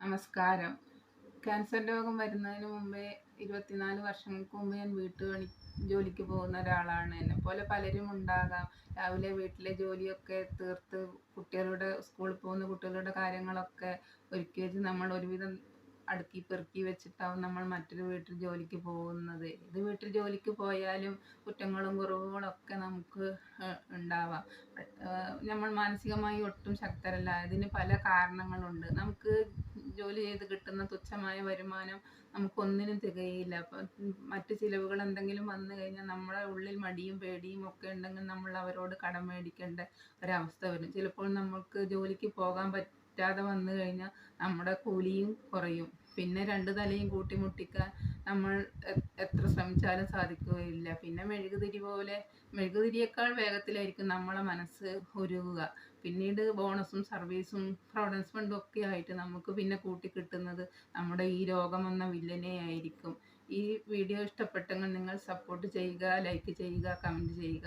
നമസ്കാരം. ക്യാൻസർ രോഗം വരുന്നതിന് മുമ്പേ 24 വർഷങ്ങൾക്ക് മുമ്പ് ഞാൻ ജോലിക്ക് പോകുന്ന ഒരാളാണ്. എന്നെപ്പോലെ പലരും ഉണ്ടാകാം. രാവിലെ വീട്ടിലെ ജോലിയൊക്കെ തീർത്ത് സ്കൂളിൽ പോകുന്ന കുട്ടികളുടെ കാര്യങ്ങളൊക്കെ ഒരുക്കി വെച്ച് നമ്മൾ ഒരുവിധം അടുക്കി പെറുക്കി വെച്ചിട്ടാവും നമ്മൾ മറ്റൊരു വീട്ടിൽ ജോലിക്ക് പോകുന്നത്. ഏത് വീട്ടിൽ ജോലിക്ക് പോയാലും കുറ്റങ്ങളും കുറവുകളും ഒക്കെ നമുക്ക് ഉണ്ടാവാം. നമ്മൾ മാനസികമായി ഒട്ടും ശക്തരല്ല. ഇതിന് പല കാരണങ്ങളുണ്ട്. നമുക്ക് ജോലി ചെയ്ത് കിട്ടുന്ന തുച്ഛമായ വരുമാനം നമുക്കൊന്നിനും തികയില്ല. അപ്പം മറ്റ് ചിലവുകൾ എന്തെങ്കിലും വന്നു കഴിഞ്ഞാൽ നമ്മുടെ ഉള്ളിൽ മടിയും പേടിയും ഒക്കെ ഉണ്ടെങ്കിൽ നമ്മൾ അവരോട് കടം മേടിക്കേണ്ട ഒരവസ്ഥ വരും. ചിലപ്പോൾ നമുക്ക് ജോലിക്ക് പോകാൻ പറ്റാതെ വന്നു കഴിഞ്ഞാൽ നമ്മുടെ കൂലിയും കുറയും. പിന്നെ രണ്ട് തലയും കൂട്ടിമുട്ടിക്കാൻ നമ്മൾ എത്ര ശ്രമിച്ചാലും സാധിക്കുകയില്ല. പിന്നെ മെഴുകുതിരിയേക്കാൾ വേഗത്തിലായിരിക്കും നമ്മളെ മനസ്സ് ഉരുകുക. പിന്നീട് ബോണസും സർവീസും പ്രൊവിഡൻസ് ഫണ്ടും ഒക്കെ ആയിട്ട് നമുക്ക് പിന്നെ കൂട്ടിക്കിട്ടുന്നത് നമ്മുടെ ഈ രോഗമെന്ന വില്ലനെ ആയിരിക്കും. ഈ വീഡിയോ ഇഷ്ടപ്പെട്ടെങ്കിൽ നിങ്ങൾ സപ്പോർട്ട് ചെയ്യുക, ലൈക്ക് ചെയ്യുക, കമൻറ്റ് ചെയ്യുക.